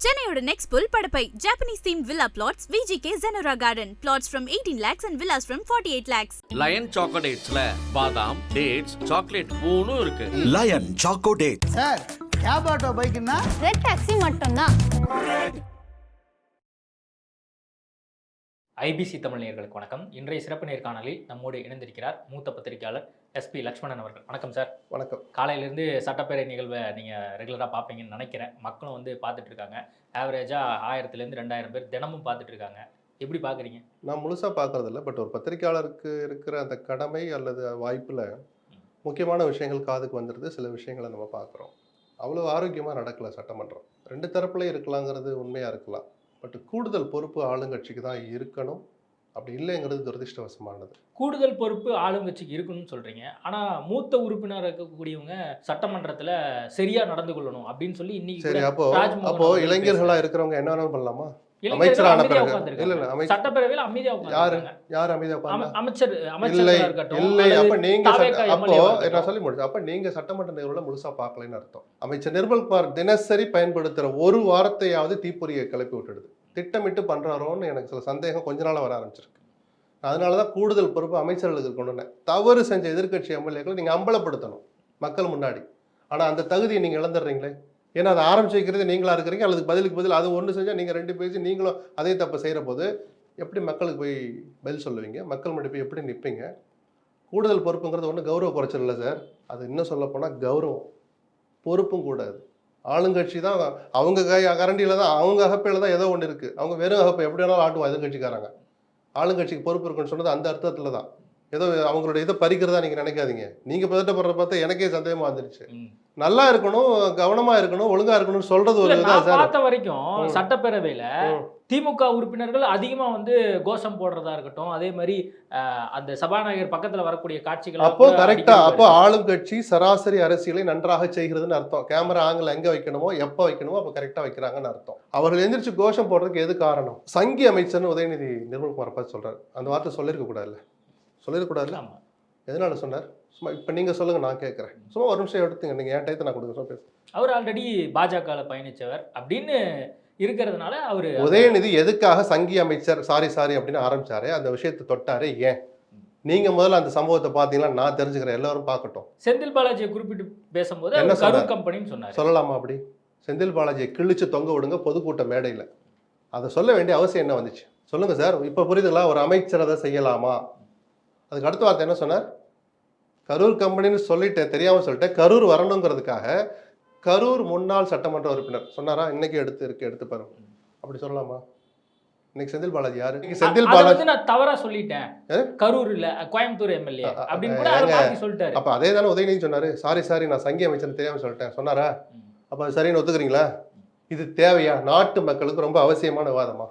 சென்னையோட நெக்ஸ்ட் புல் Padappai Japanese theme villa flats VGK Zenora Garden plots from 18 lakhs and villas from 48 lakhs. Lion சாக்கோடேட்ஸ்ல பாதாம், dates, chocolate மூணும் இருக்கு. Lion choco date. Sir cab auto பைக்குன்னா red taxi மட்டும்தான். IBC Tamil நேயர்களுக்கு வணக்கம். இன்றைய சிறப்பு நேர்காணலில் நம்மோடு இணைந்திருக்கிறார் மூத்த பத்திரிகையாளர் SP லக்ஷ்மணன் அவர்கள். வணக்கம் சார். வணக்கம். காலையிலேருந்து சட்டப்பேரவை நிகழ்வை நீங்கள் ரெகுலராக பார்ப்பீங்கன்னு நினைக்கிறேன். மக்களும் வந்து பார்த்துட்டு இருக்காங்க. ஆவரேஜாக 1000 to 2000 பேர் தினமும் பார்த்துட்டு இருக்காங்க. எப்படி பார்க்குறீங்க? நான் முழுசாக பார்க்கறதில்ல, பட் ஒரு பத்திரிகையாளருக்கு இருக்கிற அந்த கடமை அல்லது வாய்ப்பில் முக்கியமான விஷயங்கள் காதுக்கு வந்துடுது. சில விஷயங்களை நம்ம பார்க்குறோம். அவ்வளோ ஆரோக்கியமாக நடக்கலை சட்டமன்றம். ரெண்டு தரப்புலையும் இருக்கலாங்கிறது உண்மையாக இருக்கலாம், பட் கூடுதல் பொறுப்பு ஆளுங்கட்சிக்கு தான் இருக்கணும். அப்படி இல்லைங்கிறது துரதிருஷ்டவசமானது. கூடுதல் பொறுப்பு ஆளுங்கட்சிக்கு இருக்குன்னு சொல்கிறீங்க. ஆனால் மூத்த உறுப்பினர் இருக்கக்கூடியவங்க சட்டமன்றத்தில் சரியாக நடந்து கொள்ளணும் அப்படின்னு சொல்லி இன்னைக்கு சரி, அப்போ இளைஞர்களாக இருக்கிறவங்க என்ன வேணாலும் பண்ணலாமா? அமைச்சரான பிறகு சட்டப்பேரவையில் அமைதியாக யார் அமைதியாக உட்கார்ந்தா? அமைச்சர் இல்லை. அப்ப நீங்க அப்போ நான் சொல்லி முடிச்சேன். அப்ப நீங்க சட்டமன்ற நிகழ்வுல முழுசா பார்க்கலன்னு அர்த்தம். அமைச்சர் நிர்மல்குமார் தினசரி பயன்படுத்துற ஒரு வார்த்தையாவது தீப்பொறியை கிளப்பி விட்டுடுது. திட்டமிட்டு பண்றாரோன்னு எனக்கு சில சந்தேகம் கொஞ்ச நாளா வர ஆரம்பிச்சிருக்கு. அதனாலதான் கூடுதல் பொறுப்பு அமைச்சர்களுக்கு கொண்டு தவறு செஞ்ச எதிர்கட்சி எம்எல்ஏக்களை நீங்க அம்பலப்படுத்தணும் மக்கள் முன்னாடி. ஆனா அந்த தகுதியை நீங்க இழந்துடுறீங்களே. ஏன்னா அதை ஆரம்பிச்சு வைக்கிறது நீங்களா இருக்கிறீங்க, அல்லது பதிலுக்கு பதில் அது ஒன்று செஞ்சால் நீங்கள் ரெண்டு பேசி நீங்களும் அதே தப்பை செய்கிற போது எப்படி மக்களுக்கு போய் பதில் சொல்லுவீங்க? மக்கள் முன்னாடி போய் எப்படி நிற்பீங்க? கூடுதல் பொறுப்புங்கிறது ஒன்றும் கௌரவ குறைச்சல் இல்லை சார். அது இன்னும் சொல்லப்போனால் கௌரவம், பொறுப்பும் கூடாது. ஆளுங்கட்சி தான் அவங்க கரண்டியில் தான், அவங்க அகப்பையில் தான் ஏதோ ஒன்று இருக்குது. அவங்க வெறும் அகப்பை எப்படி வேணாலும் ஆட்டுவோம் எதிர்கட்சிக்காரங்க. ஆளுங்கட்சிக்கு பொறுப்பு இருக்குன்னு சொன்னது அந்த அர்த்தத்தில் தான். ஏதோ அவங்களோட இதை பறிக்கிறதா நீங்கள் நினைக்காதீங்க. நீங்கள் பதட்டப்படுற பார்த்தா எனக்கே சந்தேகமாக வந்துருச்சு. நல்லா இருக்கணும், கவனமா இருக்கணும், ஒழுங்கா இருக்கணும்னு சொல்றது ஒரு பார்த்த வரைக்கும் சட்டப்பேரவையில திமுக உறுப்பினர்கள் அதிகமா வந்து கோஷம் போடுறதா இருக்கட்டும், அதே மாதிரி அந்த சபாநாயகர் பக்கத்துல வரக்கூடிய காட்சிகள் அப்போ கரெக்டா, அப்போ ஆளும் கட்சி சராசரி அரசியலை நன்றாக செய்கிறதுன்னு அர்த்தம். கேமரா ஆங்கிள் எங்க வைக்கணுமோ எப்ப வைக்கணுமோ அப்ப கரெக்டா வைக்கிறாங்கன்னு அர்த்தம். அவர்கள் எந்திரிச்சு கோஷம் போடுறதுக்கு எது காரணம்? சங்கி அமைச்சர்னு உதயநிதி நிர்மல்குமார் பார்த்து சொல்றாரு. அந்த வார்த்தை சொல்லிருக்க கூடாதுல்ல, சொல்லிருக்கூடாதுல்ல. எதனால சொன்னார்? சும்மா இப்போ நீங்கள் சொல்லுங்கள், நான் கேட்குறேன். சும்மா ஒரு நிமிஷம் எடுத்துங்க, நீங்கள் என் டயத்தை நான் கொடுக்குறேன் பேச. அவர் ஆல்ரெடி பாஜகவில் பயணித்தவர் அப்படின்னு இருக்கிறதுனால அவர் உதயநிதி எதுக்காக சங்கி அமைச்சர் சாரி அப்படின்னு ஆரம்பிச்சாரு, அந்த விஷயத்தை தொட்டாரு ஏன்? நீங்கள் முதல்ல அந்த சம்பவத்தை பார்த்தீங்களா? நான் தெரிஞ்சுக்கிறேன், எல்லாரும் பார்க்கட்டும். செந்தில் பாலாஜியை குறிப்பிட்டு பேசும்போது என்ன கரூர் கம்பெனின்னு சொன்னார். சொல்லலாமா அப்படி? செந்தில் பாலாஜியை கிழிச்சு தொங்க விடுங்க பொதுக்கூட்ட மேடையில். அதை சொல்ல வேண்டிய அவசியம் என்ன வந்துச்சு? சொல்லுங்கள் சார். இப்போ புரியுதுங்களா? ஒரு அமைச்சர் அதை செய்யலாமா? அதுக்கு அடுத்த வார்த்தை என்ன சொன்னார்? கரூர் கம்பெனின்னு சொல்லிட்டேன், தெரியாமல் சொல்லிட்டேன். கரூர் வரணுங்கிறதுக்காக கரூர் முன்னாள் சட்டமன்ற உறுப்பினர் சொன்னாரா? இன்னைக்கு எடுத்து பாருங்க. அப்படி சொல்லலாமா? இன்னைக்கு செந்தில் பாலாஜி யாரு? செந்தில் பாலாஜி நான் தவறா சொல்லிட்டேன், கரூர் இல்ல கோயம்புத்தூர் எம்எல்ஏ அப்படின்னு கூட மாத்தி சொல்லிட்டாரு. அப்ப அதே தானே உதயநிதி சொன்னாரு. சாரி நான் சங்கி அமைச்சர் தெரியாம சொல்லிட்டேன் சொன்னாரா? அப்ப அது சரின்னு ஒத்துக்கிறீங்களா? இது தேவையா? நாட்டு மக்களுக்கு ரொம்ப அவசியமான விவாதமா?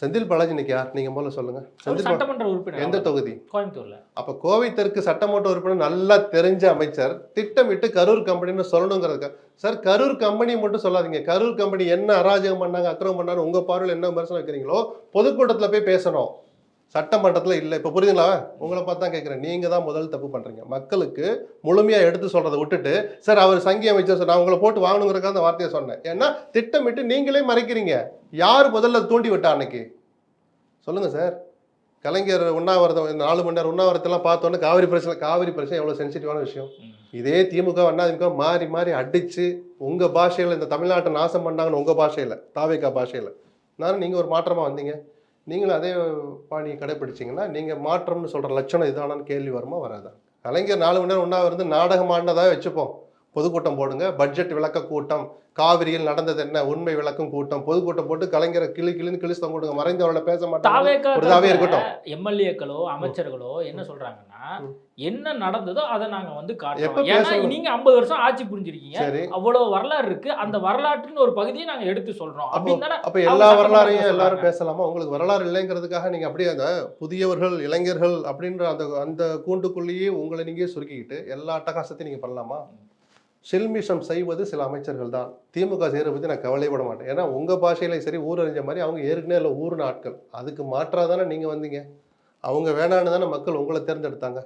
செந்தில் பாலாஜி இன்னைக்கு யார்? நீங்க முதல்ல சொல்லுங்க. சட்டமன்ற உறுப்பினர். எந்த தொகுதி? கோயம்புத்தூர்ல. அப்ப கோவை தெற்கு சட்டமன்ற உறுப்பினர் நல்லா தெரிஞ்ச அமைச்சர் திட்டமிட்டு கரூர் கம்பெனின்னு சொல்லணுங்கிறதுக்கு. சார், கரூர் கம்பெனி மட்டும் சொல்லாதீங்க. கரூர் கம்பெனி என்ன அராஜகம் பண்ணாங்க, அக்கிரமம் பண்ணாங்க, உங்க பார்வையில் என்ன விமர்சனம் வைக்கிறீங்களோ பொதுக்கூட்டத்துல போய் பேசணும், சட்டமன்றத்துல இல்லை. இப்ப புரியுதுங்களா? உங்களை பார்த்து தான் கேட்கிறேன். நீங்க தான் முதல் தப்பு பண்றீங்க. மக்களுக்கு முழுமையா எடுத்து சொல்றதை விட்டுட்டு, சார் அவர் சங்கி அமைச்சர் நான் உங்களை போட்டு வாங்கணுங்கிறதுக்காக அந்த வார்த்தையை சொன்னேன். ஏன்னா திட்டமிட்டு நீங்களே மறைக்கிறீங்க. யார் முதல்ல தூண்டி விட்டா அன்னைக்கு? சொல்லுங்க சார். கலைஞர் உண்ணாவிரதம் 4 மணி நேரம் உண்ணாவிரதெல்லாம் பார்த்தோன்னே காவிரி பிரச்சனை எவ்வளோ சென்சிட்டிவான விஷயம். இதே திமுக அதிமுக மாறி அடிச்சு உங்க பாஷையில் இந்த தமிழ்நாட்டை நாசம் பண்ணாங்கன்னு உங்க பாஷையில், தாவேகா பாஷையில். நானும் நீங்க ஒரு மாற்றமா வந்தீங்க, நீங்களும் அதே பாணியை கடைப்பிடிச்சிங்கன்னா நீங்கள் மாற்றம்னு சொல்கிற லட்சணம் இதானான்னு கேள்வி வருமா வராதா? கலைஞர் 4 மணி நேரம் உண்ணாவிரதம் நாடகம் ஆடினதாக வச்சுப்போம். பொதுக்கூட்டம் போடுங்க, பட்ஜெட் விளக்க கூட்டம், காவிரியில் நடந்தது என்ன உண்மை விளக்கும் கூட்டம், பொதுக்கூட்டம் போட்டு கலைஞரை கிழின்னு கிழிச்சு கொடுங்க. மறைந்தவர்களை பேச மாட்டாங்க இருக்கட்டும். எம்எல்ஏக்களோ அமைச்சர்களோ என்ன சொல்றாங்கன்னா, என்ன நடந்ததோ அதை நாங்க வந்து காட்டுறோம். நீங்க 50 வருஷம் ஆட்சி புரிஞ்சிருக்கீங்க, அவ்வளவு வரலாறு இருக்கு, அந்த வரலாற்றின் ஒரு பகுதியை நாங்க எடுத்து சொல்றோம். அப்ப எல்லா வரலாறையும் எல்லாரும் பேசலாமா? உங்களுக்கு வரலாறு இல்லைங்கிறதுக்காக நீங்க அப்படியே அந்த புதியவர்கள் இளைஞர்கள் அப்படின்ற அந்த கூண்டுக்குள்ளேயே உங்களை நீங்க சுருக்கிக்கிட்டு எல்லா அட்டகாசத்தையும் நீங்க பண்ணலாமா? சில்மிஷம் செய்வது சில அமைச்சர்கள் தான். திமுக செய்கிற பற்றி நான் கவலைப்பட மாட்டேன். ஏன்னா உங்கள் பாஷையில சரி ஊர் அறிஞ்ச மாதிரி அவங்க ஏற்கனவே இல்லை ஊர்ன ஆட்கள். அதுக்கு மாற்றாக தானே நீங்கள் வந்தீங்க. அவங்க வேணான்னு தானே மக்கள் உங்களை தேர்ந்தெடுத்தாங்க.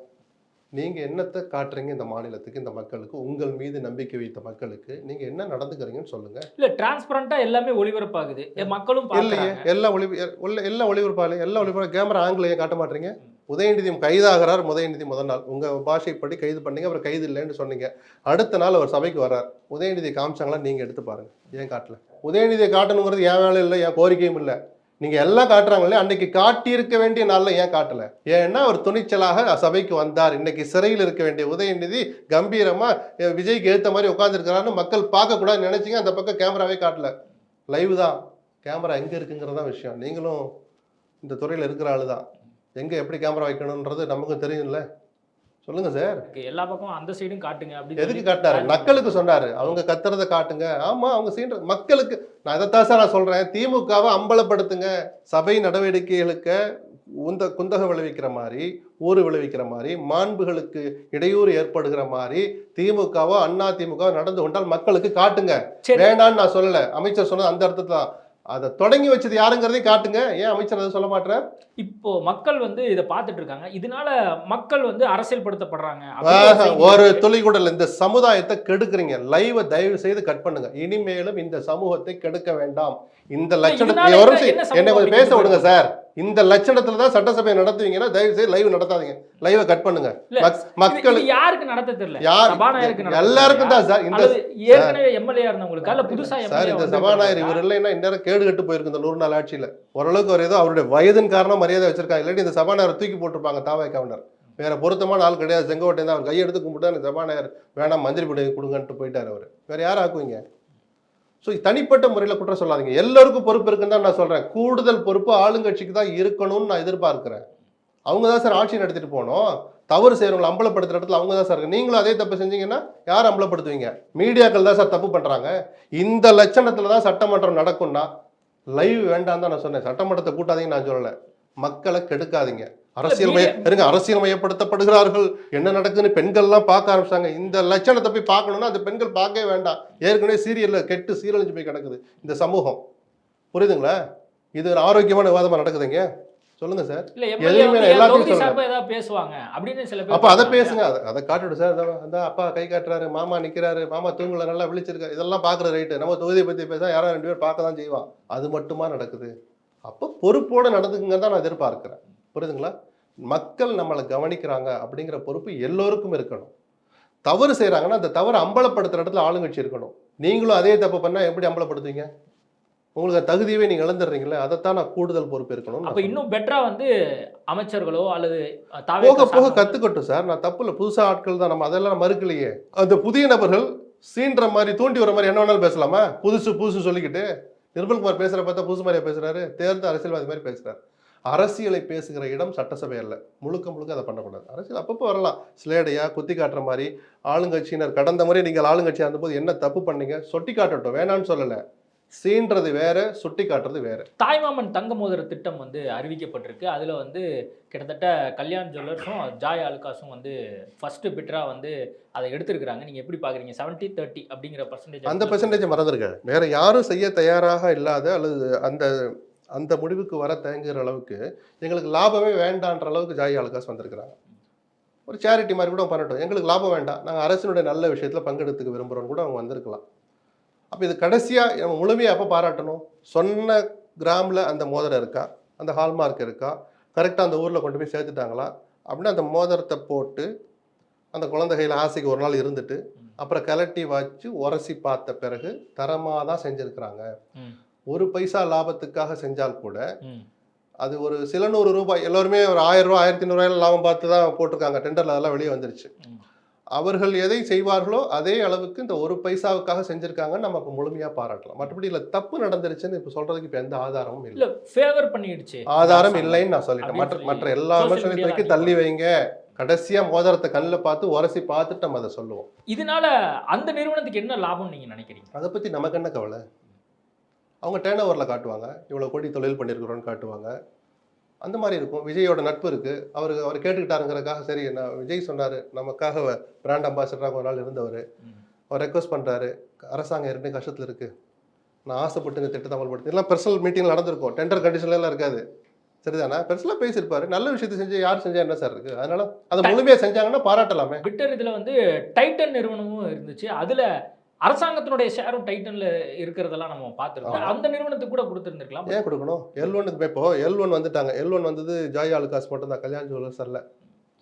நீங்க என்னத்தை காட்டுறீங்க இந்த மாநிலத்துக்கு, இந்த மக்களுக்கு, உங்கள் மீது நம்பிக்கை வைத்த மக்களுக்கு நீங்க என்ன நடந்துக்கிறீங்கன்னு சொல்லுங்க. இல்ல டிரான்ஸ்பரண்டா எல்லாமே ஒளிபரப்பாகுது, மக்களும் இல்லையே, பாக்குறாங்க. எல்லா ஒளிபரப்பாக கேமரா ஆங்கிள் ஏன் காட்ட மாட்டீங்க? உதயநிதி கைதாகிறார், உதயநிதி முதல் நாள் உங்க பாஷைப்படி கைது பண்ணீங்க, அவர் கைது இல்லைன்னு சொன்னீங்க. அடுத்த நாள் அவர் சபைக்கு வர்றார், உதயநிதி காமிச்சாங்களா? நீங்க எடுத்து பாருங்க, ஏன் காட்டல? உதயநிதியை காட்டணுங்கிறது என் வேலை இல்லை, என் கோரிக்கையும் இல்லை. நீங்க எல்லாம் காட்டுறாங்களே, அன்னைக்கு காட்டியிருக்க வேண்டிய நாள்ல ஏன் காட்டல? ஏன்னா அவர் துணிச்சலாக சபைக்கு வந்தார். இன்னைக்கு சிறையில் இருக்க வேண்டிய உதயநிதி கம்பீரமா விஜய்க்கு ஏற்ற மாதிரி உட்காந்துருக்கிறாருன்னு மக்கள் பார்க்க கூடாதுன்னு நினைச்சீங்க. அந்த பக்கம் கேமராவே காட்டல, லைவ் தான். கேமரா எங்க இருக்குங்கிறதான் விஷயம். நீங்களும் இந்த துறையில் இருக்கிற ஆளு தான், எங்க எப்படி கேமரா வைக்கணும்ன்றது நமக்கும் தெரியும்ல. சொல்லுங்க சார். எல்லா பக்கமும் அந்த சைடும் காட்டுங்க அப்படின்னு எதுக்கு காட்டினாரு? மக்களுக்கு சொன்னாரு, அவங்க கத்துறதை காட்டுங்க. ஆமா, அவங்க சீன்ற மக்களுக்கு. நான் இதைத்தான் சார் நான் சொல்றேன், திமுகவை அம்பலப்படுத்துங்க. சபை நடவடிக்கைகளுக்கு குந்தகம் விளைவிக்கிற மாதிரி, ஊறு விளைவிக்கிற மாதிரி, மாண்புகளுக்கு இடையூறு ஏற்படுகிற மாதிரி திமுகவோ அண்ணா திமுக நடந்து கொண்டால் மக்களுக்கு காட்டுங்க. வேண்டான்னு நான் சொல்லல, அமைச்சர் சொன்னது அந்த அர்த்தத்துல தான். அதை தொடங்கி வச்சது யாருங்கிறதையும் காட்டுங்க. ஏன் அமைச்சர் அதை சொல்ல மாட்டார்? இப்போ மக்கள் வந்து இதை பார்த்துட்டு இருக்காங்க, இதனால மக்கள் வந்து அரசியல் படுத்தப்படுறாங்க. ஒரு துளி கூட இல்லை. இந்த சமுதாயத்தை கெடுக்குறீங்க. லைவ் தயவு செய்து கட் பண்ணுங்க. இனிமேலும் இந்த சமூகத்தை கெடுக்க வேண்டாம். இந்த லட்சணத்தை என்ன கொஞ்சம் பேச விடுங்க சார். இந்த லட்சணத்துல தான் சட்டசபை நடத்துவீங்கன்னா தயவு செய்து லைவ் நடத்தாதீங்க. லைவ் கட் பண்ணுங்க. மக்கள் யாருக்கு நடத்த தெரியல, எல்லாருக்கும் தான் சார். இந்த ஏற்கனவே எம்எல்ஏ இருந்தவங்களுக்கு அல்ல புதுசா சார், இந்த சபாநாயகர் இவர் இல்லைன்னா இந்நேரம் கேடு கட்டு போயிருக்கு இந்த 100 நாள் ஆட்சியில. ஓரளவுக்கு ஒரு ஏதோ அவருடைய வயதின் காரணம் மரியாதை வச்சிருக்காங்க. இல்லாட்டி இந்த சபாநாயகர் தூக்கி போட்டிருப்பாங்க தாவேக்காவினர். வேற பொருத்தமான ஆள் கிடையாது. செங்கோட்டை தான் அவர் கையெடுத்து கும்பிட்டா இந்த சபாநாயகர் வேணாம் மந்திரி படி கொடுங்கன்ட்டு போயிட்டார் அவர். வேற யாரும் ஆக்குவீங்க? ஸோ தனிப்பட்ட முறையில் குற்றம் சொல்லாதீங்க. எல்லாருக்கும் பொறுப்பு இருக்குன்னு தான் நான் சொல்றேன். கூடுதல் பொறுப்பு ஆளுங்கட்சிக்கு தான் இருக்கணும்னு நான் எதிர்பார்க்கிறேன். அவங்க தான் சார் ஆட்சி நடத்திட்டு போனோம். தவறு செய்யறவங்களை அம்பலப்படுத்துற இடத்துல அவங்க தான் சார் இருக்கு. நீங்களும் அதே தப்பு செஞ்சீங்கன்னா யார் அம்பலப்படுத்துவீங்க? மீடியாக்கள் தான் சார் தப்பு பண்றாங்க. இந்த லட்சணத்துல தான் சட்டமன்றம் நடக்கும்னா லைவ் வேண்டாம் தான் நான் சொன்னேன். சட்டமன்றத்தை கூட்டாதீங்கன்னு நான் சொல்லலை. மக்களை கெடுக்காதீங்க. அரசியல் மயப்படுத்தப்படுகிறார்கள். என்ன நடக்குதுன்னு பெண்கள்லாம் பார்க்க ஆரம்பிச்சாங்க. இந்த லட்சணத்தை போய் பார்க்கணும்னா அந்த பெண்கள் பார்க்கவே வேண்டாம். ஏற்கனவே சீரியல்ல கெட்டு சீரழிஞ்சு போய் கிடக்குது இந்த சமூகம். புரியுதுங்களா? இது ஒரு ஆரோக்கியமான விவாதமா நடக்குதுங்க. சொல்லுங்க சார். அப்ப அதை பேசுங்க, அதை காட்டுடு சார். அந்த அப்பா கை காட்டுறாரு, மாமா நிக்கிறாரு, மாமா தூங்கல நல்லா விழிச்சிருக்காரு, இதெல்லாம் பாக்குற ரைட்டு. நம்ம தொகுதியை பத்தி பேச யாரும் 2 பேர் பார்க்க தான் செய்வான். அது மட்டுமா நடக்குது? அப்போ பொறுப்போட நடந்துக்குங்க தான் நான் எதிர்பார்க்கிறேன். புரியுதுங்களா? மக்கள் நம்மளை கவனிக்கிறாங்க அப்படிங்கிற பொறுப்பு எல்லோருக்கும் இருக்கணும். தவறு செய்யறாங்கன்னா அந்த தவறு அம்பலப்படுத்துற இடத்துல ஆளுங்கட்சி இருக்கணும். நீங்களும் அதே தப்பு பண்ணா எப்படி அம்பலப்படுத்துவீங்க? உங்களுக்கு தகுதியவே நீங்க இழந்துடுறீங்களே. அதைத்தான் நான் கூடுதல் பொறுப்பு இருக்கணும். அப்ப இன்னும் பெட்டரா வந்து அமைச்சர்களோ அல்லது போக போக கத்துக்கட்டும் சார். நான் தப்பு இல்லை, புதுசா ஆட்கள் தான், நம்ம அதெல்லாம் மறுக்கலையே. அந்த புதிய நபர்கள் சீன்ற மாதிரி தூண்டி வர மாதிரி என்ன வேணாலும் பேசலாமா? புதுசு சொல்லிக்கிட்டு நிர்மல்குமார் பேசுற பார்த்தா புதுசு மாதிரியா பேசுறாரு? தேர்ந்த அரசியல்வாதி மாதிரி பேசுறாரு. அரசியலை பேசுகிற இடம் சட்டசபை அல்ல. முழுக்க அதை பண்ணக்கூடாது. அரசியல் அப்பப்போ வரலாம், ஸ்லேடையா குத்தி காட்டுற மாதிரி. ஆளுங்கட்சியினர் கடந்த முறை நீங்கள் ஆளுங்கட்சியாக இருந்தபோது என்ன தப்பு பண்ணீங்க சொட்டி காட்டட்டும், வேணான்னு சொல்லலை. சீன்றது வேற, சுட்டி காட்டுறது வேற. தாய்மாமன் தங்க மோதிர திட்டம் வந்து அறிவிக்கப்பட்டிருக்கு. அதுல வந்து கிட்டத்தட்ட கல்யாண் ஜுவல்லர்ஸும் ஜாய் ஆலுகாஸும் வந்து ஃபர்ஸ்ட் பிட்டரா வந்து அதை எடுத்திருக்கிறாங்க. நீங்க எப்படி பாக்குறீங்க? 70-30 அப்படிங்கிற பர்சன்டேஜ். அந்த பர்சன்டேஜ் மறந்துருக்க. வேற யாரும் செய்ய தயாராக இல்லாத அல்லது அந்த முடிவுக்கு வர தயங்குகிற அளவுக்கு எங்களுக்கு லாபமே வேண்டான்ற அளவுக்கு ஜாய் ஆலுகாஸ் வந்திருக்கிறாங்க. ஒரு சேரிட்டி மாதிரி கூட பண்ணட்டும், எங்களுக்கு லாபம் வேண்டாம், நாங்கள் அரசினுடைய நல்ல விஷயத்தில் பங்கெடுத்துக்க விரும்புகிறோன்னு கூட அவங்க வந்திருக்கலாம். அப்போ இது கடைசியாக நம்ம முழுமையாக அப்போ பாராட்டணும். சொன்ன கிராமில் அந்த மோதிரம் இருக்கா, அந்த ஹால்மார்க் இருக்கா, கரெக்டாக அந்த ஊரில் கொண்டு போய் சேர்த்துட்டாங்களா அப்படின்னு அந்த மோதிரத்தை போட்டு அந்த குழந்தைகள் ஆசைக்கு ஒரு நாள் இருந்துட்டு அப்புறம் கலட்டி வச்சு உரசி பார்த்த பிறகு தரமாக தான் செஞ்சுருக்கிறாங்க. 1 பைசா லாபத்துக்காக செஞ்சால் கூட அது ஒரு சில 100 ரூபாய், எல்லோருமே ஒரு 1000 ரூபாய் 1500 லாபம் பார்த்து தான் போட்டிருக்காங்க. டெண்டரில் அதெல்லாம் வெளியே வந்துருச்சு. அவர்கள் எதை செய்வார்களோ அதே அளவுக்கு இந்த 1 பைசாவுக்காக செஞ்சிருக்காங்கன்னு நமக்கு முழுமையா பாராட்டலாம். மற்றபடி இல்ல தப்பு நடந்துருச்சுன்னு இப்ப சொல்றதுக்கு இப்ப எந்த ஆதாரமும் இல்லை. ஃபேவர் பண்ணிடுச்சு, ஆதாரம் இல்லைன்னு நான் சொல்லிட்டேன். மற்ற எல்லா விமர்சனத்தையும் தள்ளி வைங்க. கடைசியா மோதிரத்தை கண்ணில் பார்த்து உரசி பார்த்துட்டு நம்ம அதை சொல்லுவோம். இதனால அந்த நிறுவனத்துக்கு என்ன லாபம் நீங்க நினைக்கிறீங்க? அதை பத்தி நமக்கு என்ன கவலை? அவங்க டேர்ன் ஓவரில் காட்டுவாங்க, இவ்வளோ கோடி தொழில் பண்ணியிருக்கிறோன்னு காட்டுவாங்க. அந்த மாதிரி இருக்கும். விஜயோட நட்பு இருக்குது. அவர் கேட்டுக்கிட்டாருங்கிறக்காக சரி, நான் விஜய் சொன்னார் நமக்காக பிராண்ட் அம்பாசிடராக ஒரு நாள் இருந்தவர், அவர் ரெக்வஸ்ட் பண்ணுறாரு, அரசாங்கம் ஏற்கனவே கஷ்டத்தில் இருக்குது, நான் ஆசைப்பட்டு இந்த திட்டத்தை அமல்படுத்தி எல்லாம் பர்சனல் மீட்டிங்கில் நடந்திருக்கும். டெண்டர் கண்டிஷன்லாம் இருக்காது. சரிதானா? பெருசெல்லாம் பேசியிருப்பாரு. நல்ல விஷயத்தை செஞ்சு யார் செஞ்சா என்ன சார் இருக்கு? அதனால அதை முழுமையா செஞ்சாங்கன்னா பாராட்டலாமே. ட்விட்டர் இதுல வந்து டைட்டன் நிறுவனமும் இருந்துச்சு. அதுல அரசாங்கத்தினுடைய ஷேரும் டைட்டன்ல இருக்கிறதெல்லாம் நம்ம பார்த்திருக்கோம். அந்த நிறுவனத்துக்கு கூட கொடுத்திருந்திருக்கலாம். ஏன் கொடுக்கணும்? L1க்கு இப்போ L1 வந்துட்டாங்க. L1 வந்தது ஜாய் ஆலுகாஸ் மட்டும் தான், கல்யாண் ஜுவல்லர்ஸ் அல்ல.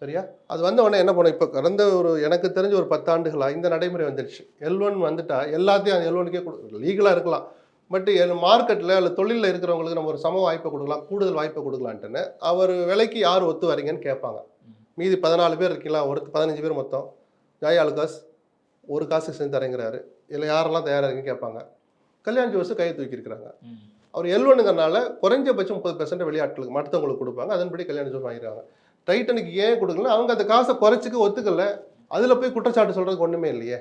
சரியா? அது வந்த உடனே என்ன பண்ணும்? இப்போ கடந்த எனக்கு தெரிஞ்ச ஒரு 10 ஆண்டுகளா இந்த நடைமுறை வந்துடுச்சு. L1 வந்துட்டா எல்லாத்தையும் அந்த L1க்கே லீகலாக இருக்கலாம். பட் மார்க்கெட்டில் அல்ல தொழிலில் இருக்கிறவங்களுக்கு நம்ம ஒரு சம வாய்ப்பை கொடுக்கலாம், கூடுதல் வாய்ப்பை கொடுக்கலான்ட்டுன்னு அவர் விலைக்கு யார் ஒத்து வரீங்கன்னு கேட்பாங்க. மீதி 14 பேர் இருக்கீங்களா, ஒரு 15 பேர் மொத்தம். ஜாய் ஆலுகாஸ் ஒரு காசுக்கு செஞ்சு தரேங்கிறாரு. இல்லை யாரெல்லாம் தயாராக இருக்குன்னு கேட்பாங்க. கல்யாண் ஜுவல்ஸ் கையை தூக்கியிருக்கிறாங்க. அவர் L1ங்கிறனால குறைஞ்சபட்சம் 30% வெளியாட்களுக்கு மற்றவங்களுக்கு கொடுப்பாங்க. அதன்படி கல்யாண ஜுவல்ஸ் வாங்கிடுறாங்க. டைட்டனுக்கு ஏன் கொடுக்கல? அவங்க அந்த காசை குறைச்சிக்க ஒத்துக்கல. அதில் போய் குற்றச்சாட்டு சொல்கிறதுக்கு ஒன்றுமே இல்லையே.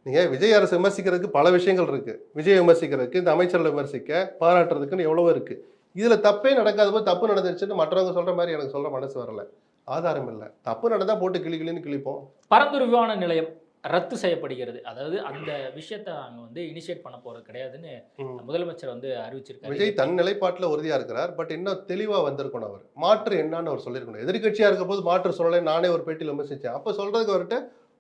நீங்கள் விஜய் அரசு விமர்சிக்கிறதுக்கு பல விஷயங்கள் இருக்குது. விஜய் விமர்சிக்கிறதுக்கு, இந்த அமைச்சர்களை விமர்சிக்க, பாராட்டுறதுக்குன்னு எவ்வளவோ இருக்குது. இதில் தப்பே நடக்காத போது தப்பு நடந்துருச்சுன்னு மற்றவங்க சொல்கிற மாதிரி எனக்கு சொல்கிற மனசு வரல. ஆதாரம் இல்லை. தப்பு நடந்தால் போட்டு கிளின்னு கிளிப்போம். பரந்தூர் விமான நிலையம் ரத்து செய்யப்படுகிறது. அதாவது அந்த விஷயத்தை நாங்கள் வந்து இனிஷியேட் பண்ண போறது கிடையாதுன்னு முதலமைச்சர் வந்து அறிவிச்சிருக்காரு. விஜய் தன் நிலைப்பாட்டில் உறுதியாக இருக்கிறார். பட் இன்னும் தெளிவாக வந்திருக்கணும். அவர் மாற்று என்னன்னு அவர் சொல்லியிருக்கணும். எதிர்கட்சியாக இருக்க போது மாற்று சொல்லலை. நானே ஒரு பேட்டியில் விமர்சித்தேன். அப்போ சொல்கிறதுக்கு அவர்கிட்ட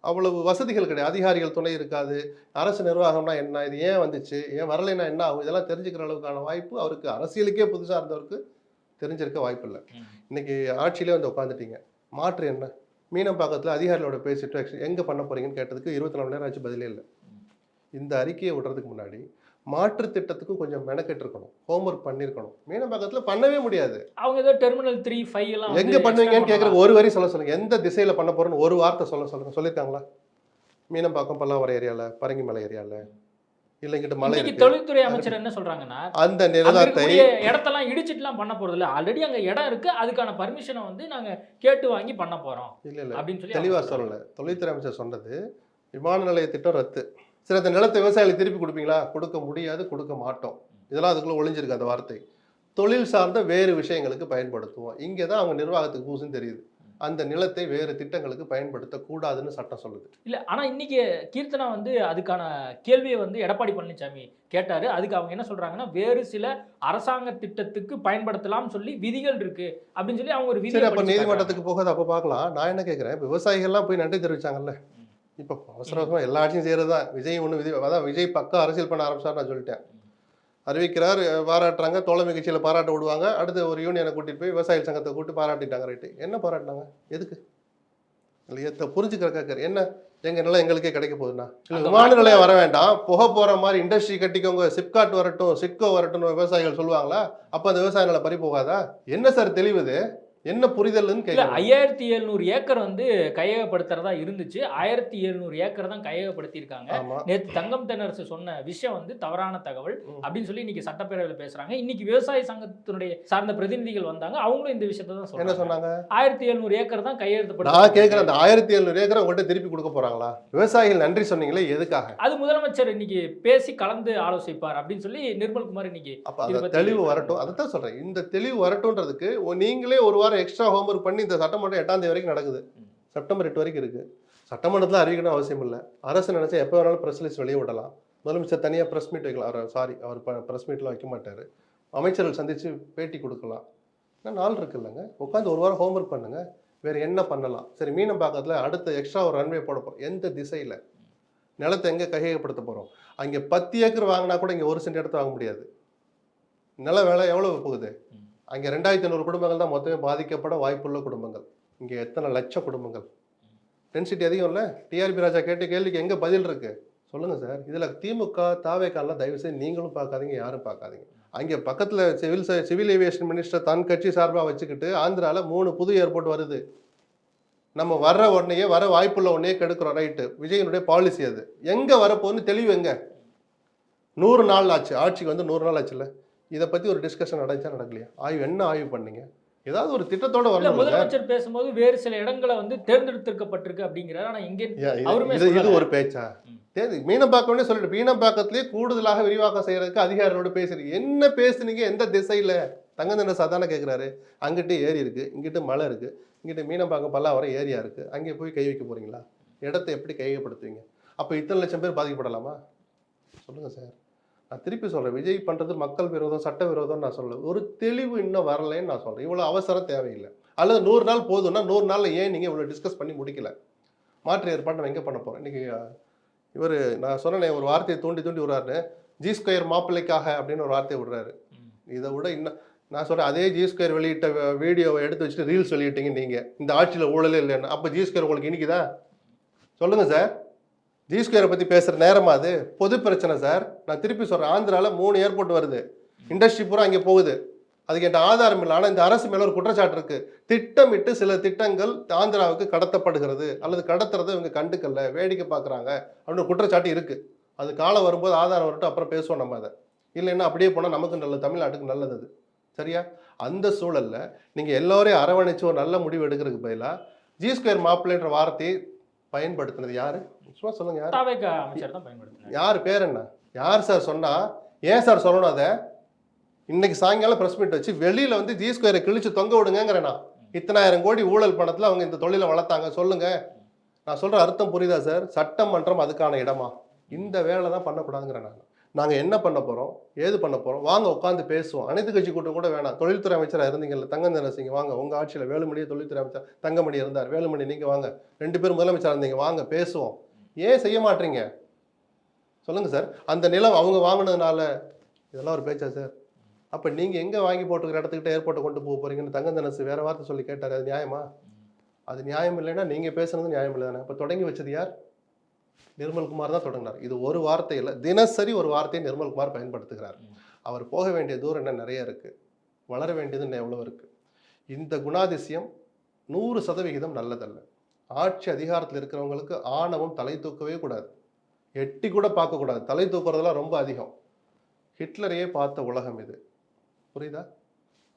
அவ்வளவு வசதிகள் கிடையாது. அதிகாரிகள் துணை இருக்காது. அரசு நிர்வாகம்னா என்ன, இது ஏன் வந்துச்சு, ஏன் வரலைன்னா என்ன ஆகும், இதெல்லாம் தெரிஞ்சுக்கிற அளவுக்கான வாய்ப்பு அவருக்கு, அரசியலுக்கே புதுசாக இருந்தவருக்கு தெரிஞ்சிருக்க வாய்ப்பு இல்லை. இன்னைக்கு ஆட்சியிலே வந்து உட்காந்துட்டீங்க. மாற்று என்ன? மீனம்பாக்கத்தில் அதிகாரிகளோட பேசிட்டு எங்கே பண்ண போறீங்கன்னு கேட்டதுக்கு 24 மணி நேரம் ஆச்சு, பதிலே இல்லை. இந்த அறிக்கையை விடுறதுக்கு முன்னாடி மாற்று திட்டத்துக்கும் கொஞ்சம் மெனக்கெட்டு இருக்கணும், ஹோம்ஒர்க் பண்ணியிருக்கணும். மீனம்பாக்கத்தில் பண்ணவே முடியாது. அவங்க ஏதோ டெர்மினல் 3, 5 எல்லாம் எங்கே பண்ணுவீங்கன்னு கேட்குற ஒரு வரி சொல்லுங்க. எந்த திசையில் பண்ண போறோன்னு ஒரு வார்த்தை சொல்லுங்க. சொல்லியிருக்காங்களா? மீனம்பாக்கம் பல்லாவரம் ஏரியாவில், பரங்கிமலை ஏரியாவில், இல்லைங்கிட்ட மலை இருக்கு. தொழில்துறை அமைச்சர் என்ன சொல்றாங்கன்னா, அந்த நிலத்தை இடத்தெல்லாம் இடிச்சிட்டுலாம் பண்ண போறது இல்லை, ஆல்ரெடி அங்க இடம் இருக்கு, அதுக்கான பர்மிஷனை வந்து நாங்க கேட்டு வாங்கி பண்ண போறோம் இல்லை அப்படின்னு சொல்லி தெளிவா சொல்லலை. தொழில்துறை அமைச்சர் சொன்னது விமான நிலைய திட்டம் ரத்து. சரி, அந்த நிலத்தை விவசாயிகளுக்கு திருப்பி கொடுப்பீங்களா? கொடுக்க முடியாது, கொடுக்க மாட்டோம். இதெல்லாம் அதுக்குள்ள ஒளிஞ்சிருக்கு அந்த வார்த்தை. தொழில் சார்ந்த வேறு விஷயங்களுக்கு பயன்படுத்துவோம். இங்கே தான் அவங்க நிர்வாகத்துக்கு பூசுன்னு தெரியுது. அந்த நிலத்தை வேறு திட்டங்களுக்கு பயன்படுத்தக்கூடாதுன்னு சட்டம் சொல்லுது. இல்லை, ஆனால் இன்னைக்கு கீர்த்தனா வந்து அதுக்கான கேள்வியை வந்து எடப்பாடி பழனிசாமி கேட்டாரு. அதுக்கு அவங்க என்ன சொல்றாங்கன்னா, வேறு சில அரசாங்க திட்டத்துக்கு பயன்படுத்தலாம் சொல்லி விதிகள் இருக்கு அப்படின்னு சொல்லி அவங்க ஒரு விதி. சரி, அப்போ நீதிமன்றத்துக்கு போகாது, அப்போ பார்க்கலாம். நான் என்ன கேட்குறேன், விவசாயிகள்லாம் போய் நன்றி தெரிவிச்சாங்கல்ல. இப்போ அவசரமாக எல்லா ஆட்சியும் செய்கிறது தான். விஜய் ஒன்று அதான் விஜய் பக்கம் அரசியல் பண்ண ஆரம்பிச்சார். நான் சொல்லிட்டேன். அறிவிக்கிறார், பாராட்டுறாங்க, தோழமை கட்சியில் பாராட்ட விடுவாங்க. அடுத்து ஒரு யூனியனை கூட்டிகிட்டு போய் விவசாயிகள் சங்கத்தை கூப்பிட்டு பாராட்டிட்டாங்க. ரைட்டு, என்ன பாராட்டினாங்க? எதுக்கு? இல்லையா புரிஞ்சுக்கிறக்காரு. என்ன எங்கள் நிலம் எங்களுக்கே கிடைக்க போகுதுண்ணா? இல்லை, விமான நிலையம் வர வேண்டாம், புகை போகிற மாதிரி இண்டஸ்ட்ரி கட்டிக்கோங்க, சிப்காட் வரட்டும், சிட்கோ வரட்டும்னு விவசாயிகள் சொல்லுவாங்களா? அப்போ அந்த விவசாய நிலம் பறி போகாதா? என்ன சார் தெளிவுது? என்ன புரிதல்னு கேட்கல. 5700 ஏக்கர் வந்து கையகப்படுத்துறதா இருந்துச்சு. 1700 ஏக்கர் தான் கையகப்படுத்தியிருக்காங்க. நேற்று தங்கம் தென்னரசு சொன்ன விஷயம் வந்து தவறான தகவல் அப்படின்னு சொல்லி இன்னைக்கு சட்டப்பேரவையில் பேசுறாங்க. இன்னைக்கு விவசாய சங்கத்தினுடைய சார்ந்த பிரதிநிதிகள் வந்தாங்க. அவங்களும் இந்த விஷயத்தை தான் என்ன சொன்னாங்க? 1700 ஏக்கர் தான் கையெழுத்தப்பட்டு. நான் கேட்கிறேன், அந்த 1700 ஏக்கரை உங்கள்கிட்ட திருப்பி கொடுக்க போறாங்களா? விவசாயிகள் நன்றி சொன்னீங்களே, எதுக்காக? அது முதலமைச்சர் இன்னைக்கு பேசி கலந்து ஆலோசிப்பார் அப்படின்னு சொல்லி நிர்மல்குமார் இன்னைக்கு. அப்ப தெளிவு வரட்டும். அதைத்தான் சொல்றேன். இந்த தெளிவு வரட்டும்ன்றதுக்கு நீங்களே ஒரு வாரம் எக்ஸ்ட்ரா ஹோம்ஒர்க் பண்ணி, இந்த சட்டமன்றம் 8ஆம் தேதி வரைக்கும் நடக்குது. செப்டம்பர் 8 வரைக்கும் இருக்கு. சட்டமன்றத்தில் அறிவிக்கணும் அவசியம் இல்லை. அரசு நினைச்சா எப்போ வேணாலும் ப்ரெஸ் ரிலீஸ் வெளியே விடலாம். முதலமைச்சர் தனியாக ப்ரெஸ் மீட் வைக்கலாம். அவர் ப்ரெஸ் மீட்லாம் வைக்க மாட்டார். அமைச்சர்கள் சந்தித்து பேட்டி கொடுக்கலாம். நாள் இருக்கு இல்லைங்க, உட்காந்து ஒரு வாரம் ஹோம்ஒர்க் பண்ணுங்க. வேறு என்ன பண்ணலாம்? சரி, மீனம்பாக்கத்தில் அடுத்த எக்ஸ்ட்ரா ஒரு ரன்வே போட போகிறோம். எந்த திசையில் நிலத்தை எங்கே கையகப்படுத்த போகிறோம்? அங்கே 10 ஏக்கர் வாங்கினா கூட இங்கே 1 சென்ட் இடத்த வாங்க முடியாது. நில வேலை எவ்வளோ போகுது? அங்கே 2500 குடும்பங்கள் தான் மொத்தமே பாதிக்கப்பட வாய்ப்புள்ள குடும்பங்கள். இங்கே எத்தனை லட்சம் குடும்பங்கள்? டென்சிட்டி அதிகம் இல்லை? டிஆர்பி ராஜா கேட்ட கேள்விக்கு எங்கே பதில் இருக்கு? சொல்லுங்கள் சார். இதில் திமுக தாவேக்காலாம் தயவுசெய்து நீங்களும் பார்க்காதீங்க, யாரும் பார்க்காதீங்க. அங்கே பக்கத்தில் சிவில் ஏவியேஷன் மினிஸ்டர் தன் கட்சி சார்பாக வச்சுக்கிட்டு ஆந்திராவில் 3 புது ஏர்போர்ட் வருது. நம்ம வர்ற உடனேயே, வர வாய்ப்புள்ள உடனே கெடுக்கிறோம். ரைட்டு, விஜயனுடைய பாலிசி அது. எங்கே வரப்போகுதுன்னு தெளிவு எங்க? 100 நாள் ஆச்சு, ஆட்சிக்கு வந்து 100 நாள் ஆச்சுல்ல. இதை பற்றி ஒரு டிஸ்கஷன் நடந்துச்சா, நடக்கலையா? என்ன ஆய்வு பண்ணீங்க? ஏதாவது ஒரு திட்டத்தோட வரணும். முதலமைச்சர் பேசும்போது வேறு சில இடங்களை வந்து தேர்ந்தெடுத்திருக்கப்பட்டிருக்கு அப்படிங்கிறார். ஆனால் இங்கே இது ஒரு பேச்சா? மீனம்பாக்கம்னே சொல்லிட்டு, மீனம்பாக்கத்திலேயே கூடுதலாக விரிவாக்கம் செய்யறதுக்கு அதிகாரிகளோட பேசுறீங்க. என்ன பேசுனீங்க? எந்த திசையில? தங்கந்தன சாதாரண கேட்குறாரு. அங்கிட்டு ஏரி இருக்கு, இங்கிட்டு மலை இருக்கு, இங்கிட்டு மீனம்பாக்கம் பல்லாவரம் ஏரியா இருக்கு. அங்கே போய் கை வைக்க போறீங்களா? இடத்தை எப்படி கையகப்படுத்துவீங்க? அப்போ இத்தனை லட்சம் பேர் பாதிக்கப்படலாமா? சொல்லுங்க சார். நான் திருப்பி சொல்கிறேன், விஜய் பண்ணுறது மக்கள் விரோதம் சட்ட விரோதம் நான் சொல்லலை, ஒரு தெளிவு இன்னும் வரலைன்னு நான் சொல்கிறேன். இவ்வளோ அவசரம் தேவையில்லை. அல்லது 100 நாள் போதும்னா 100 நாளில் ஏன் நீங்கள் இவ்வளோ டிஸ்கஸ் பண்ணி முடிக்கல? மாற்று ஏற்பாடு நம்ம எங்கே பண்ண போகிறோம்? இன்றைக்கி இவர் நான் சொன்னேன் ஒரு வார்த்தையை தூண்டி விடுறாருன்னு, G2 மாப்பிள்ளைக்காக அப்படின்னு ஒரு வார்த்தையை விடுறாரு. இதை விட இன்னும் நான் சொல்கிறேன், அதே G2 வெளியிட்ட வீடியோவை எடுத்து வச்சுட்டு ரீல்ஸ் வெளியிட்டீங்க நீங்கள், இந்த ஆட்சியில் ஊழலே இல்லைன்னு. அப்போ G2 உங்களுக்கு இன்றைக்கிதா? சொல்லுங்கள் சார். G2 பற்றி பேசுகிற நேரமா அது? பொது பிரச்சனை சார். நான் திருப்பி சொல்கிறேன், ஆந்திராவில் 3 ஏர்போர்ட் வருது, இண்டஸ்ட்ரி பூரா அங்கே போகுது. அதுக்கு என்கிட்ட ஆதாரம் இல்லை. ஆனால் இந்த அரசு மேலே ஒரு குற்றச்சாட்டு இருக்குது, திட்டமிட்டு சில திட்டங்கள் ஆந்திராவுக்கு கடத்தப்படுகிறது அல்லது கடத்துறதை இவங்க கண்டுக்கல, வேடிக்கை பார்க்குறாங்க அப்படின்னு குற்றச்சாட்டு இருக்குது. அது காலம் வரும்போது ஆதாரம் வரட்டும், அப்புறம் பேசுவோம் நம்ம அதை. இல்லைன்னா அப்படியே போனால் நமக்கு நல்லது, தமிழ்நாட்டுக்கு நல்லது அது. சரியா? அந்த சூழலில் நீங்கள் எல்லோரையும் அரவணைச்சு ஒரு நல்ல முடிவு எடுக்கிறதுக்கு பதிலாக G2 மாப்பிள்ளைன்ற வார்த்தையை பயன்படுத்தினது யாரு? சும்மா சொல்லுங்க, யார்? தாவேகா அமைச்சர் தான் பயன்படுத்தினார். யார் பேர் என்ன? யார் சார் சொன்னா? ஏன் சார் சொல்லணும் அதை? இன்னைக்கு சாயங்காலம் பிரஸ் மீட் வச்சு வெளியில வந்து G2 கிழிச்சு தொங்க விடுங்கிறேன். நான் 10,000 கோடி ஊழல் பணத்துல அவங்க இந்த தொழிலை வளர்த்தாங்க. சொல்லுங்க, நான் சொல்ற அர்த்தம் புரியுதா சார்? சட்டமன்றம் அதுக்கான இடமா? இந்த வேலை தான் பண்ணக்கூடாதுங்கிறேன் நான். நாங்கள் என்ன பண்ண போகிறோம், ஏது பண்ண போகிறோம், வாங்க உட்காந்து பேசுவோம். அனைத்து கட்சி கூட்டம் கூட வேணாம். தொழில்துறை அமைச்சராக இருந்தீங்கல்ல தங்கந்தரசிங்க, வாங்க. உங்கள் ஆட்சியில் வேலுமணியே தொழில்துறை அமைச்சர், தங்கமணி இருந்தார், வேலுமணி நீங்கள் வாங்க, 2 பேரும் முதலமைச்சராக இருந்தீங்க, வாங்க பேசுவோம். ஏன் செய்ய மாட்டீங்க சொல்லுங்கள் சார்? அந்த நிலம் அவங்க வாங்கினதுனால இதெல்லாம் ஒரு பேச்சா சார்? அப்போ நீங்கள் எங்கே வாங்கி போட்டுக்கிற இடத்துக்கிட்ட ஏர்போர்ட்டை கொண்டு போக போகிறீங்கன்னு தங்கந்தரசு வேறு வார்த்தை சொல்லி கேட்டார். அது நியாயமா? அது நியாயம் இல்லைன்னா நீங்கள் பேசுனது நியாயம் இல்லை தானே? அப்போ தொடங்கி வச்சது யார்? நிர்மல்குமார் தான் தொடங்கினார். இது ஒரு வார்த்தை இல்லை, தினசரி ஒரு வார்த்தையை நிர்மல்குமார் பயன்படுத்துகிறார். அவர் போக வேண்டிய தூரம் என்ன நிறைய இருக்குது, வளர வேண்டியது என்ன எவ்வளோ இருக்குது. இந்த குணாதிசயம் 100% நல்லதல்ல. ஆட்சி அதிகாரத்தில் இருக்கிறவங்களுக்கு ஆணவம் தலை தூக்கவே கூடாது, எட்டி கூட பார்க்கக்கூடாது. தலை தூக்குறதெல்லாம் ரொம்ப அதிகம். ஹிட்லரையே பார்த்த உலகம் இது, புரியுதா?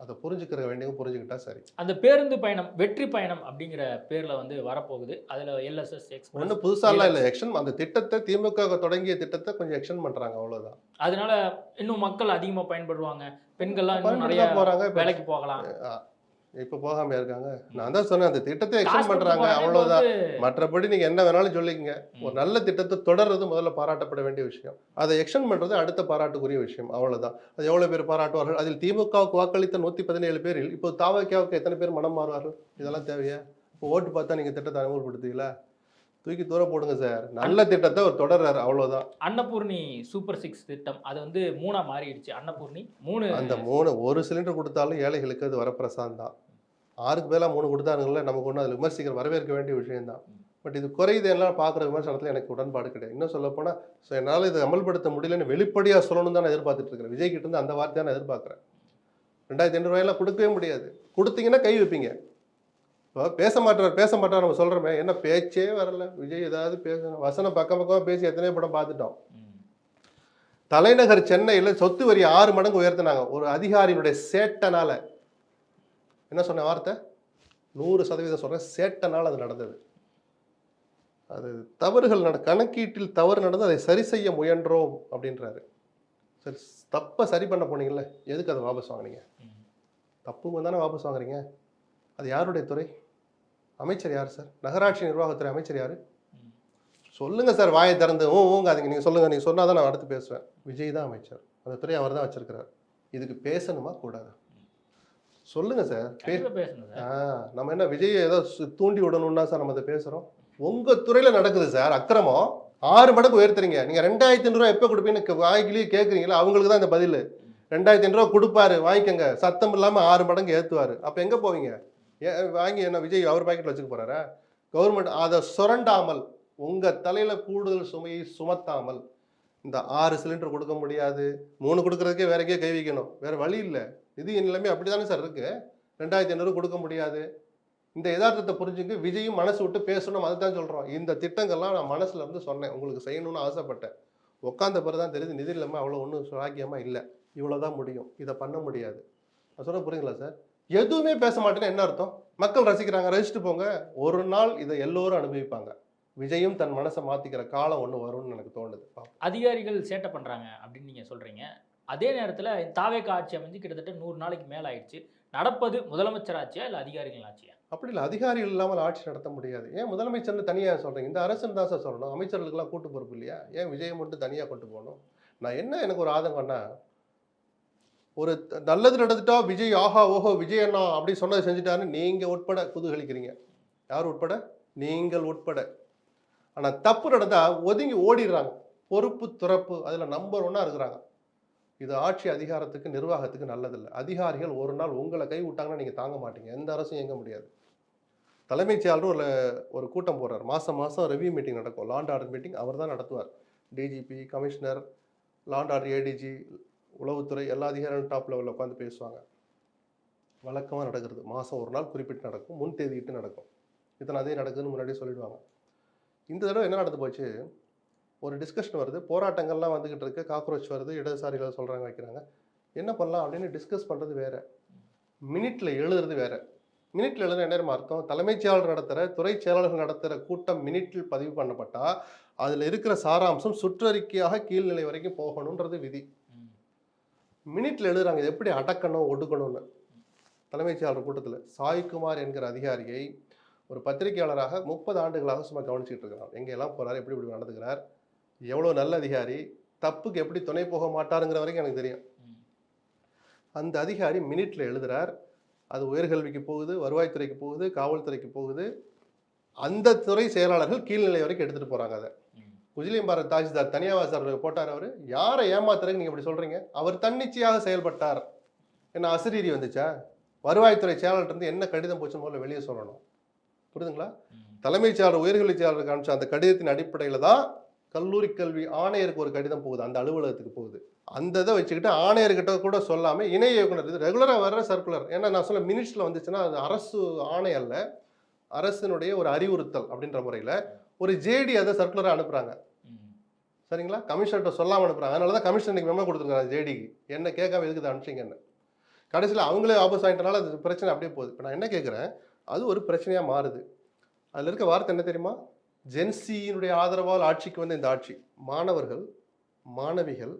அதை புரிஞ்சுக்கிற வேண்டியவங்க புரிஞ்சுக்கிட்டா சரி. அந்த பேருந்து பயணம் வெற்றி பயணம் அப்படிங்கிற பேர்ல வந்து வரப்போகுது. அதுல LSS எக்ஸ்பிரஸ் ஒன்றும் புதுசாலாம் இல்லை. எக்ஸ்டன் அந்த திட்டத்தை திமுக தொடங்கிய திட்டத்தை கொஞ்சம் எக்ஸ்டன் பண்றாங்க, அவ்வளவுதான். அதனால இன்னும் மக்கள் அதிகமா பயன்படுவாங்க, பெண்கள்லாம் இன்னும் நிறைய போறாங்க, வேலைக்கு போகலாம். இப்போ போகாம இருக்காங்க. நான் தான் சொன்னேன், அந்த திட்டத்தை எக்ஸ்டெண்ட் பண்றாங்க, அவ்வளவுதான். மற்றபடி நீங்க என்ன வேணாலும் சொல்லிக்கங்க. ஒரு நல்ல திட்டத்தை தொடர்றது முதல்ல பாராட்டப்பட வேண்டிய விஷயம். அதை எக்ஸ்டெண்ட் பண்றது அடுத்த பாராட்டுக்குரிய விஷயம், அவ்வளவுதான். அது எவ்வளவு பேர் பாராட்டுவார்கள்? அதில் திமுகவுக்கு வாக்களித்த 117 பேரில் இப்போ தாவேகாவுக்கு எத்தனை பேர் மனம் மாறுவார்கள்? இதெல்லாம் தேவையா? இப்போ ஓட்டு பார்த்தா நீங்க திட்டத்தை அமல்படுத்துவீங்களா? தூக்கி தூர போடுங்க சார். நல்ல திட்டத்தை ஒரு தொடர்றாரு, அவ்வளவுதான். அன்னபூர்ணி சூப்பர் 6 திட்டம் அது வந்து 3ஆ மாறிடுச்சு. அன்னபூர்ணி 3, அந்த 3 ஒரு சிலிண்டர் கொடுத்தாலும் ஏழைகளுக்கு அது வரப்பிரசாதம் தான். 6க்கு மேலே 3 கொடுத்தாருங்களே, நமக்கு ஒன்றும் அதில் விமர்சிக்கிற வரவேற்க வேண்டிய விஷயம்தான். பட் இது குறையுது எல்லாம் பார்க்குற விமர்சனத்தில் எனக்கு உடன்பாடு கிடையாது. இன்னும் சொல்ல போனால் என்னால் இதை அமல்படுத்த முடியலன்னு வெளிப்படையாக சொல்லணும் தான் நான் எதிர்பார்த்துட்டு இருக்கிறேன். விஜய் கிட்ட இருந்து அந்த வார்த்தை நான் எதிர்பார்க்குறேன். 2500 ரூபாயெல்லாம் கொடுக்கவே முடியாது. கொடுத்தீங்கன்னா கை வைப்பீங்க. இப்போ பேச மாட்டார் நம்ம சொல்கிறோமே, என்ன பேச்சே வரல. விஜய் ஏதாவது பேசணும், வசனம் பக்கமாக பேசி எத்தனையோ படம் பார்த்துட்டோம். தலைநகர் சென்னையில் சொத்து வரி 6 மடங்கு உயர்த்தினாங்க ஒரு அதிகாரியினுடைய சேட்டனால. என்ன சொன்ன வார்த்தை? 100% சொல்கிறேன், சேட்டனால் அது நடந்தது. அது தவறுகள் கணக்கீட்டில் தவறு நடந்து அதை சரி செய்ய முயன்றோம் அப்படின்றாரு. சரி, தப்பை சரி பண்ண போனீங்கல்ல, எதுக்கு அதை வாபஸ் வாங்கினீங்க? தப்புங்க தானே வாபஸ் வாங்குறீங்க. அது யாருடைய துறை? அமைச்சர் யார் சார்? நகராட்சி நிர்வாகத்துறை அமைச்சர் யார்? சொல்லுங்க சார், வாயை திறந்து ஊங்காதீங்க. நீங்கள் சொல்லுங்கள், நீங்கள் சொன்னால் தான் நான் அடுத்து பேசுவேன். விஜய் தான் அமைச்சர், அந்த துறை அவர் தான் வச்சிருக்கிறார். இதுக்கு பேசணுமா கூடாது? சொல்லுங்க சார். நம்ம என்ன விஜய் ஏதோ தூண்டி விடணும்னா சார் நம்ம அதை பேசுகிறோம்? உங்கள் துறையில் நடக்குது சார் அக்கிரமம். 6 மடங்கு உயர்த்துறீங்க. நீங்கள் 2500 ரூபா எப்போ கொடுப்பீங்கன்னு வாங்கிலேயே கேட்குறீங்களா? அவங்களுக்கு தான் இந்த பதில். 2500 ரூபா கொடுப்பாரு, வாங்கிக்கங்க. சத்தம் இல்லாமல் 6 மடங்கு ஏற்றுவார். அப்போ எங்கே போவீங்க? வாங்கி என்ன விஜய் அவர் பாக்கெட்டில் வச்சுக்க போகிறாரா? கவர்மெண்ட் அதை சுரண்டாமல், உங்கள் தலையில் கூடுதல் சுமையை சுமத்தாமல் இந்த 6 சிலிண்டர் கொடுக்க முடியாது, 3 கொடுக்குறதுக்கே வேற எங்கேயே கை வைக்கணும், வேறு வழி இல்லை. நிதி நிலைமை அப்படி தானே சார் இருக்குது. 2500 கொடுக்க முடியாது. இந்த யதார்த்தத்தை புரிஞ்சுங்க. விஜயும் மனசு விட்டு பேசணும், அதை தான் சொல்கிறோம். இந்த திட்டங்கள்லாம் நான் மனசில் இருந்து சொன்னேன், உங்களுக்கு செய்யணும்னு ஆசைப்பட்டேன். உட்காந்த பிறகு தான் தெரியுது நிதி நிலைமை அவ்வளோ ஒன்றும் சுவாக்கியமாக இல்லை. இவ்வளோதான் முடியும், இதை பண்ண முடியாது. நான் சொல்ல புரியுங்களா சார்? எதுவுமே பேச மாட்டேன்னா என்ன அர்த்தம்? மக்கள் ரசிக்கிறாங்க, ரசிச்சுட்டு போங்க. ஒரு நாள் இதை எல்லோரும் அனுபவிப்பாங்க. விஜயும் தன் மனசை மாற்றிக்கிற காலம் ஒன்று வரும்னு எனக்கு தோணுது. அதிகாரிகள் சேட்டை பண்ணுறாங்க அப்படின்னு நீங்கள் சொல்கிறீங்க. அதே நேரத்தில் தாவேகா ஆட்சி அமைஞ்சு கிட்டத்தட்ட 100 நாளைக்கு மேலே ஆயிடுச்சு. நடப்பது முதலமைச்சர் ஆட்சியா இல்லை அதிகாரிகள் ஆட்சியா? அப்படி இல்லை, அதிகாரிகள் இல்லாமல் ஆட்சி நடத்த முடியாது. ஏன் முதலமைச்சர்னு தனியாக சொல்கிறீங்க? இந்த அரசு தான் சார் சொல்லணும். அமைச்சர்களுக்கெல்லாம் கூட்டு பொறுப்பு இல்லையா? ஏன் விஜயை மட்டும் தனியாக கொண்டு போகணும்? நான் என்ன எனக்கு ஒரு ஆதங்கம்னா, ஒரு நல்லது நடந்துட்டா விஜய் ஆஹா ஓஹோ விஜய் அண்ணா அப்படி சொன்னதை செஞ்சுட்டாருன்னு நீங்க உட்பட குதூகலிக்கிறீங்க. யார் உட்பட? நீங்கள் உட்பட. ஆனா தப்பு நடந்தா ஒதுங்கி ஓடிடுறாங்க. பொறுப்பு துறப்பு அதுல நம்பர் 1 இருக்கிறாங்க. இது ஆட்சி அதிகாரத்துக்கு நிர்வாகத்துக்கு நல்லதில்லை. அதிகாரிகள் ஒரு நாள் உங்களை கை விட்டாங்கன்னா நீங்க தாங்க மாட்டீங்க. எந்த அரசும் இயங்க முடியாது. தலைமைச் செயலர் ஒரு கூட்டம் போடுறார். மாசம் ரிவ்யூ மீட்டிங் நடக்கும். லா அண்ட் ஆர்டர் மீட்டிங் அவர் தான் நடத்துவார். DGP, commissioner, law and order ADG, உளவுத்துறை எல்லா அதிகாரிகளும் டாப் லெவலில் உட்காந்து பேசுவாங்க. வழக்கமாக நடக்கிறது. மாதம் ஒரு நாள் குறிப்பிட்டு நடக்கும். முன் தேதியிட்டு நடக்கும். இத்தனை அதே நடக்குதுன்னு முன்னாடியே சொல்லிடுவாங்க. இந்த தடவை என்ன நடந்து போச்சு, ஒரு டிஸ்கஷன் வருது. போராட்டங்கள்லாம் வந்துக்கிட்டு இருக்கு. காக்ரோச் வருது. இடதுசாரிகள் சொல்கிறாங்க வைக்கிறாங்க. என்ன பண்ணலாம் அப்படின்னு டிஸ்கஸ் பண்ணுறது வேறு, மினிட்டில் எழுதுறது வேறு. மினிட்டில் எழுதுன என்ன அர்த்தம்? தலைமைச் செயலாளர் நடத்துகிற, துறை செயலாளர்கள் நடத்துகிற கூட்டம் மினிட்டில் பதிவு பண்ணப்பட்டால் அதில் இருக்கிற சாராம்சம் சுற்றறிக்கையாக கீழ்நிலை வரைக்கும் போகணுன்றது விதி. மினிட்டில் எழுதுறாங்க. இது எப்படி அடக்கணும் ஒடுக்கணும்னு. தலைமைச் செயலாளர் கூட்டத்தில் சாய்குமார் என்கிற அதிகாரியை ஒரு பத்திரிகையாளராக 30 ஆண்டுகளாக சும்மா கவனிச்சுட்டு இருக்கிறார். எங்கெல்லாம் போகிறார், எப்படி இப்படி நடந்துக்கிறார், எவ்வளோ நல்ல அதிகாரி, தப்புக்கு எப்படி துணை போக மாட்டாருங்கிற வரைக்கும் எனக்கு தெரியும். அந்த அதிகாரி மினிட்டில் எழுதுறார். அது உயர்கல்விக்கு போகுது, வருவாய்த்துறைக்கு போகுது, காவல்துறைக்கு போகுது. அந்த துறை செயலாளர்கள் கீழ்நிலை வரைக்கும் எடுத்துகிட்டு போகிறாங்க. அதை குஜிலியம்பாறை தாசில்தார் தனியாவாசர் போட்டார். அவர் யாரை ஏமாத்துறதுக்கு நீங்கள் இப்படி சொல்கிறீங்க? அவர் தன்னிச்சையாக செயல்பட்டார். என்ன அசிரீரி வந்துச்சா? வருவாய்த்துறை செயலாளர் இருந்து என்ன கடிதம் போச்சுன்னு முதல்ல வெளியே சொல்லணும். புரியுதுங்களா? தலைமைச் செயலாளர் உயர்கல்வி செயலாளர் காமிச்ச அந்த கடிதத்தின் அடிப்படையில் தான் கல்லூரி கல்வி ஆணையருக்கு ஒரு கடிதம் போகுது. அந்த அலுவலகத்துக்கு போகுது. அந்த இதை வச்சுக்கிட்டு ஆணையர்கிட்ட கூட சொல்லாமல் இணை இயக்குனர், இது ரெகுலராக வர்ற சர்க்குலர். ஏன்னா நான் சொல்ல மினிட்ஸில் வந்துச்சுன்னா அது அரசு ஆணை அல்ல, அரசினுடைய ஒரு அறிவுறுத்தல் அப்படின்ற முறையில் ஒரு ஜேடி அதை சர்க்குலராக அனுப்புகிறாங்க. சரிங்களா? கமிஷனர்கிட்ட சொல்லாமல் அனுப்புகிறாங்க. அதனால தான் கமிஷனருக்கு மெமோ கொடுத்துருக்காங்க ஜேடிக்கு. என்ன கேட்காம எதுக்கு இதை அனுப்பிச்சிங்கன்னு. கடைசியில் அவங்களே ஆப்போஸ் ஆகிட்டனால அது பிரச்சனை அப்படியே போகுது. இப்போ நான் என்ன கேட்குறேன், அது ஒரு பிரச்சனையாக மாறுது. அதில் இருக்க வார்த்தை என்ன தெரியுமா? ஜென்சியினுடைய ஆதரவால் ஆட்சிக்கு வந்து இந்த ஆட்சி, மாணவர்கள், மாணவிகள்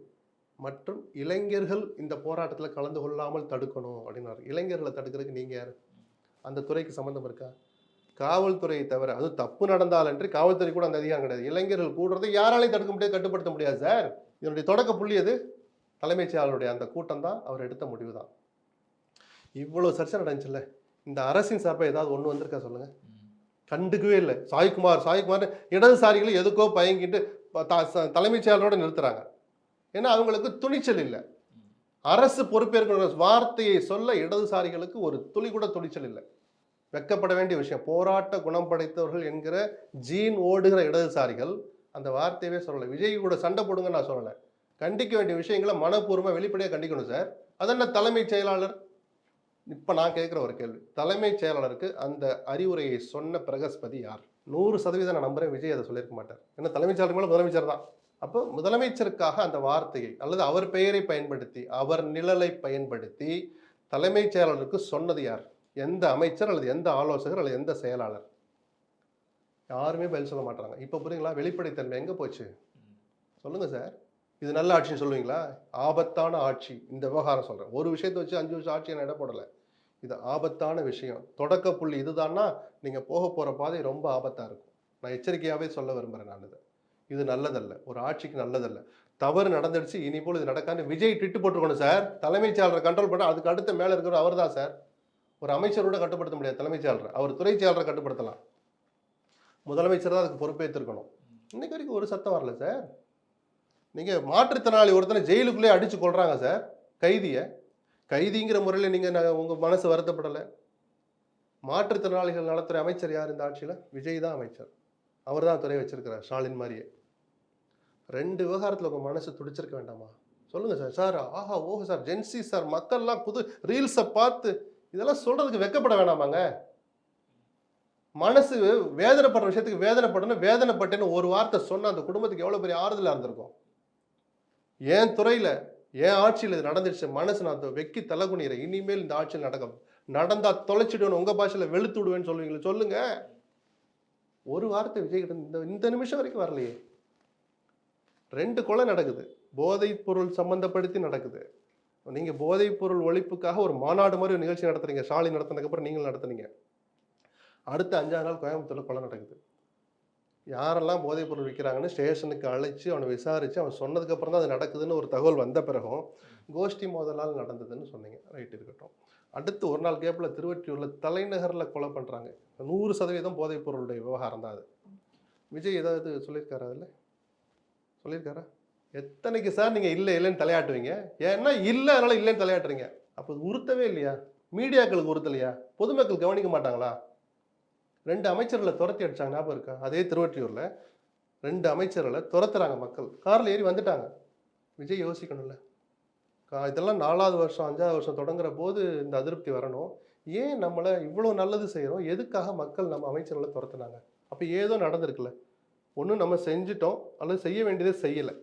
மற்றும் இளைஞர்கள் இந்த போராட்டத்தில் கலந்து கொள்ளாமல் தடுக்கணும் அப்படின்னாரு. இளைஞர்களை தடுக்கிறதுக்கு நீங்கள் யார்? அந்த துறைக்கு சம்மந்தம் இருக்கா? காவல்துறையை தவிர, அது தப்பு நடந்தால் என்று காவல்துறை கூட அந்த அதிகாரம் கிடையாது. இளைஞர்கள் கூடுறதை யாராலையும் தடுக்க முடியாது, கட்டுப்படுத்த முடியாது சார். இதனுடைய தொடக்க புள்ளி அது தலைமைச் செயலாளருடைய அந்த கூட்டம் தான், அவர் எடுத்த முடிவு தான். இவ்வளோ சர்ச்சை நடந்துச்சுல்ல, இந்த அரசின் சார்பாக ஏதாவது ஒன்று வந்திருக்கா சொல்லுங்கள்? கண்டுக்கவே இல்லை. சாய்குமார் இடதுசாரிகளை எதுக்கோ பயங்கிட்டு தலைமைச் செயலாளரோடு நிறுத்துறாங்க. ஏன்னா அவங்களுக்கு துணிச்சல் இல்லை. அரசு பொறுப்பேற்கிற வார்த்தையை சொல்ல இடதுசாரிகளுக்கு ஒரு துளி கூட துணிச்சல் இல்லை. வெக்கப்பட வேண்டிய விஷயம். போராட்ட குணம் படைத்தவர்கள் என்கிற ஜீன் ஓடுகிற இடதுசாரிகள் அந்த வார்த்தையவே சொல்லலை. விஜய் கூட சண்டை போடுங்க நான் சொல்லலை. கண்டிக்க வேண்டிய விஷயங்களை மனப்பூர்வமாக வெளிப்படையாக கண்டிக்கணும் சார். அதென்ன தலைமைச் செயலாளர்? இப்போ நான் கேட்குற ஒரு கேள்வி, தலைமைச் செயலாளருக்கு அந்த அறிவுரையை சொன்ன பிரகஸ்பதி யார்? 100% நான் நம்புகிறேன் விஜய் அதை சொல்லியிருக்க மாட்டார். ஏன்னா தலைமைச் செயலாளர் மேலே முதலமைச்சர் தான். அப்போ முதலமைச்சருக்காக அந்த வார்த்தையை அல்லது அவர் பெயரை பயன்படுத்தி, அவர் நிழலை பயன்படுத்தி தலைமைச் செயலாளருக்கு சொன்னது யார்? எந்த அமைச்சர் அல்லது எந்த ஆலோசகர் அல்லது எந்த செயலாளர்? யாருமே பதில் சொல்ல மாட்டாங்க. இப்போ புரியுங்களா வெளிப்படைத்தன்மை எங்கே போச்சு? சொல்லுங்கள் சார். இது நல்ல ஆட்சின்னு சொல்லுவீங்களா? ஆபத்தான ஆட்சி. இந்த விவகாரம் சொல்கிறேன். ஒரு விஷயத்தை வச்சு 5 வருஷம் ஆட்சியை நான் இட போடலை. இது ஆபத்தான விஷயம். தொடக்க புள்ளி இதுதான்னா நீங்கள் போக போகிற பாதை ரொம்ப ஆபத்தாக இருக்கும். நான் எச்சரிக்கையாகவே சொல்ல விரும்புகிறேன். நான் இது நல்லதல்ல, ஒரு ஆட்சிக்கு நல்லதல்ல. தவறு நடந்துடுச்சு, இனி போல் இது நடக்காது. விஜய் ட்விட்டு போட்டுருக்கணும் சார். தலைமைச் செயலாளரை கண்ட்ரோல் பண்ண, அதுக்கு அடுத்த மேலே இருக்கிற அவர் தான் சார். ஒரு அமைச்சரோட கட்டுப்படுத்த முடியாது தலைமைச் செயலாளர். அவர் துறை செயலாளரை கட்டுப்படுத்தலாம். முதலமைச்சர் தான் அதுக்கு பொறுப்பேற்றிருக்கணும். இன்னைக்கு வரைக்கும் ஒரு சத்தம் வரல சார். நீங்கள் மாற்றுத்திறனாளி ஒருத்தனை ஜெயிலுக்குள்ளே அடித்து கொள்கிறாங்க சார். கைதிங்கிற முறையில் நீங்கள் உங்கள் மனசு வருத்தப்படலை. மாற்றுத்திறனாளிகள் நலத்துறை அமைச்சர் யார் இந்த ஆட்சியில்? விஜய் தான் அமைச்சர். அவர் தான் துறை வச்சிருக்கிறார், ஸ்டாலின் மாதிரியே. 2 விவகாரத்தில் உங்கள் மனசு துடிச்சிருக்க வேண்டாமா? சொல்லுங்கள் சார். சார் ஆஹா ஓஹோ சார், ஜென்சி சார், மக்கள்லாம் ரீல்ஸை பார்த்து இதெல்லாம் சொல்கிறதுக்கு வெக்கப்பட வேணாமாங்க? மனசு வேதனைப்படுற விஷயத்துக்கு வேதனைப்படணும். வேதனைப்பட்டேன்னு ஒரு வார்த்தை சொன்னால் அந்த குடும்பத்துக்கு எவ்வளோ பெரிய ஆறுதலாக இருந்திருக்கும். என் துறையில் என் ஆட்சியில் இது நடந்துடுச்சு, மனசு நான் வெக்கி தலைகுனிறேன். இனிமேல் இந்த ஆட்சியில் நடந்தால் தொலைச்சிடுவேன்னு உங்கள் பாஷையில் வெளுத்து விடுவேன்னு சொல்லுவீங்களே, சொல்லுங்கள். ஒரு வார்த்தை விஜய்கிட்ட இந்த நிமிஷம் வரைக்கும் வரலையே. 2 கொலை நடக்குது, போதைப் பொருள் சம்பந்தப்படுத்தி நடக்குது. நீங்கள் போதைப் பொருள் ஒழிப்புக்காக ஒரு மாநாடு மாதிரி ஒரு நிகழ்ச்சி நடத்துறீங்க. ஸ்டாலின் நடத்தினதுக்கப்புறம் நீங்கள் நடத்துனீங்க. அடுத்த 5ஆம் நாள் கோயம்புத்தூரில் கொலை நடக்குது. யாரெல்லாம் போதைப் பொருள் விற்கிறாங்கன்னு ஸ்டேஷனுக்கு அழைச்சி அவனை விசாரித்து அவன் சொன்னதுக்கப்புறம் தான் அது நடக்குதுன்னு ஒரு தகவல் வந்த பிறகும் கோஷ்டி மோதலால் நடந்ததுன்னு சொன்னீங்க. ரைட், இருக்கட்டும். அடுத்து ஒரு நாள் கேப்பில் திருவொற்றியூரில் தலைநகரில் கொலை பண்ணுறாங்க. 100% போதைப் பொருளுடைய விவகாரம் தான் அது. விஜய் ஏதாவது சொல்லியிருக்காரா? அதில் சொல்லியிருக்காரா? எத்தனைக்கு சார் நீங்கள் இல்லை இல்லைன்னு தலையாட்டுவீங்க? ஏன்னா இல்லை அதனால இல்லைன்னு தலையாட்டுறீங்க. அப்போ இது உறுத்தவே இல்லையா? மீடியாக்களுக்கு உறுத்தலையா? பொதுமக்கள் கவனிக்க மாட்டாங்களா? 2 அமைச்சர்களை துரத்தி அடிச்சாங்க, ஞாபகம் இருக்கா? அதே திருவொற்றியூரில் 2 அமைச்சர்களை துரத்துறாங்க மக்கள். காரில் ஏறி வந்துட்டாங்க. விஜய் யோசிக்கணும்ல. இதெல்லாம் 4வது வருஷம் 5வது வருஷம் தொடங்குற போது இந்த அதிருப்தி வரணும். ஏன் நம்மளை இவ்வளோ நல்லது செய்கிறோம், எதுக்காக மக்கள் நம்ம அமைச்சர்களை துரத்துனாங்க? அப்போ ஏதோ நடந்திருக்குல்ல. ஒன்றும் நம்ம செஞ்சிட்டோம் அல்லது செய்ய வேண்டியதே செய்யலை.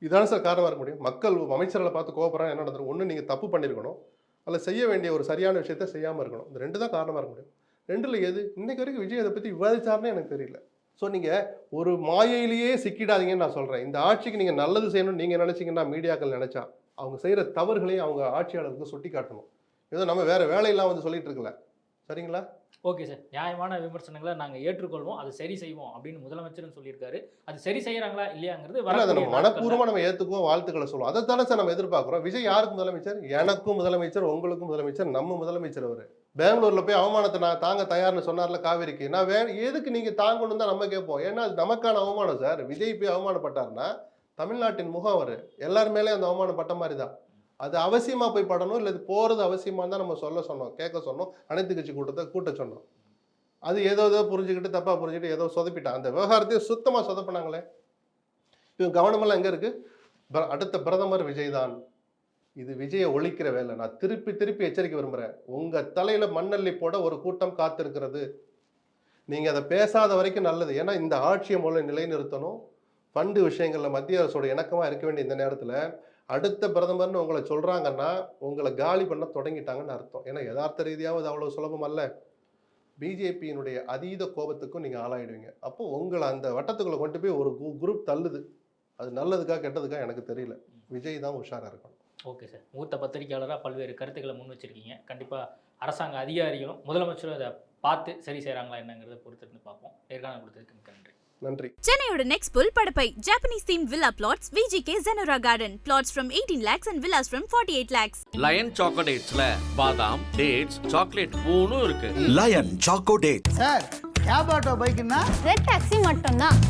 இதான சார் காரணமாக இருக்க முடியும். மக்கள் அமைச்சர்களை பார்த்து கோவப்படுறாங்க, என்ன நடந்துரும்? ஒன்று நீங்கள் தப்பு பண்ணியிருக்கணும், அல்லது செய்ய வேண்டிய ஒரு சரியான விஷயத்த செய்யாமல் இருக்கணும். இந்த 2 தான் காரணமாக இருக்க முடியும். 2ல் எது? இன்னைக்கு வரைக்கும் விஜய் அதை பற்றி விவாதிச்சாருன்னு எனக்கு தெரியல. ஸோ நீங்கள் ஒரு மாயையிலேயே சிக்கிடாதீங்கன்னு நான் சொல்கிறேன். இந்த ஆட்சிக்கு நீங்கள் நல்லது செய்யணும்னு நீங்கள் நினச்சிங்கன்னா, மீடியாக்கள் நினச்சா அவங்க செய்கிற தவறுகளையும் அவங்க ஆட்சியாளருக்கு சுட்டி காட்டணும். ஏதோ நம்ம வேறு வேலையெல்லாம் வந்து சொல்லிட்டு இருக்கல. சரிங்களா? ஓகே சார், நியாயமான விமர்சனங்களை நாங்கள் ஏற்றுக்கொள்வோம், அது சரி செய்வோம் அப்படின்னு முதலமைச்சரும் சொல்லியிருக்காரு. அது சரி செய்கிறாங்களா இல்லையாங்கிறது அதை நம்ம மனப்பூர்வமாக நம்ம ஏற்றுக்குவோம், வாழ்த்துக்களை சொல்லுவோம். அதை தானே சார் நம்ம எதிர்பார்க்குறோம். விஜய் யாருக்கு முதலமைச்சர்? எனக்கும் முதலமைச்சர், உங்களுக்கும் முதலமைச்சர், நம்ம முதலமைச்சர். அவர் பெங்களூரில் போய் அவமானத்தை நான் தாங்க தயார்னு சொன்னார்ல காவேரிக்கு. நான் எதுக்கு நீங்கள் தாங்கணும் தான் நம்ம கேட்போம். ஏன்னா அது நமக்கான அவமானம் சார். விஜய் போய் அவமானப்பட்டார்னா தமிழ்நாட்டின் முகம் அவர். எல்லார் மேலேயும் அந்த அவமானப்பட்ட மாதிரி தான். அது அவசியமாக போய் படணும், இல்லை இது போகிறது அவசியமாக தான் நம்ம சொல்ல சொன்னோம், கேட்க சொன்னோம், அனைத்து கட்சி கூட்டத்தை கூட்ட சொன்னோம். அது ஏதோ புரிஞ்சுக்கிட்டு தப்பாக புரிஞ்சுக்கிட்டு ஏதோ சொதப்பிட்டான். அந்த விவகாரத்தையும் சுத்தமாக சொதப்பினாங்களே. இவங்க கவனமெல்லாம் எங்கே இருக்குது? அடுத்த பிரதமர் விஜய் தான். இது விஜயை ஒழிக்கிற வேலை. நான் திருப்பி திருப்பி எச்சரிக்கை விரும்புகிறேன். உங்கள் தலையில் மண்ணள்ளி போட ஒரு கூட்டம் காத்திருக்கிறது. நீங்கள் அதை பேசாத வரைக்கும் நல்லது. ஏன்னா இந்த ஆட்சியை முதல்ல நிலைநிறுத்தணும். ஃபண்டு விஷயங்களில் மத்திய அரசோட இணக்கமாக இருக்க வேண்டிய இந்த நேரத்தில் அடுத்த பிரதமர்னு உங்களை சொல்கிறாங்கன்னா உங்களை காலி பண்ண தொடங்கிட்டாங்கன்னு அர்த்தம். ஏன்னா யதார்த்த ரீதியாவது அவ்வளோ சுலபம் அல்ல. பிஜேபியினுடைய அதீத கோபத்துக்கும் நீங்கள் ஆளாயிடுவீங்க. அப்போ உங்களை அந்த வட்டத்துக்குள்ளே கொண்டு போய் ஒரு குரூப் தள்ளுது. அது நல்லதுக்கா கெட்டதுக்கா எனக்கு தெரியல. விஜய் தான் உஷாராக இருக்கணும். ஓகே சார், மூத்த பத்திரிகையாளராக பல்வேறு கருத்துக்களை முன் வச்சிருக்கீங்க. கண்டிப்பாக அரசாங்க அதிகாரிகளும் முதலமைச்சரும் அதை பார்த்து சரி செய்கிறாங்களா என்னங்கிறத பொறுத்திருந்து பார்ப்போம். நேர்காணல் கொடுத்ததுக்கு மிக்க நன்றி. நன்றி. சென்னையோட நெக்ஸ்ட் புல் படப்பை Japanese themed villa plots VGK Zenora Garden. Plots from 18 lakhs and villas from 48 lakhs. Lion சாக்கோடேட்ஸ்ல பாதாம், டேட்ஸ், சாக்லேட் 3 இருக்கு. Lion choco date. Sir cab auto பைக்குன்னா ரெட் டாக்ஸி மட்டும்தான்.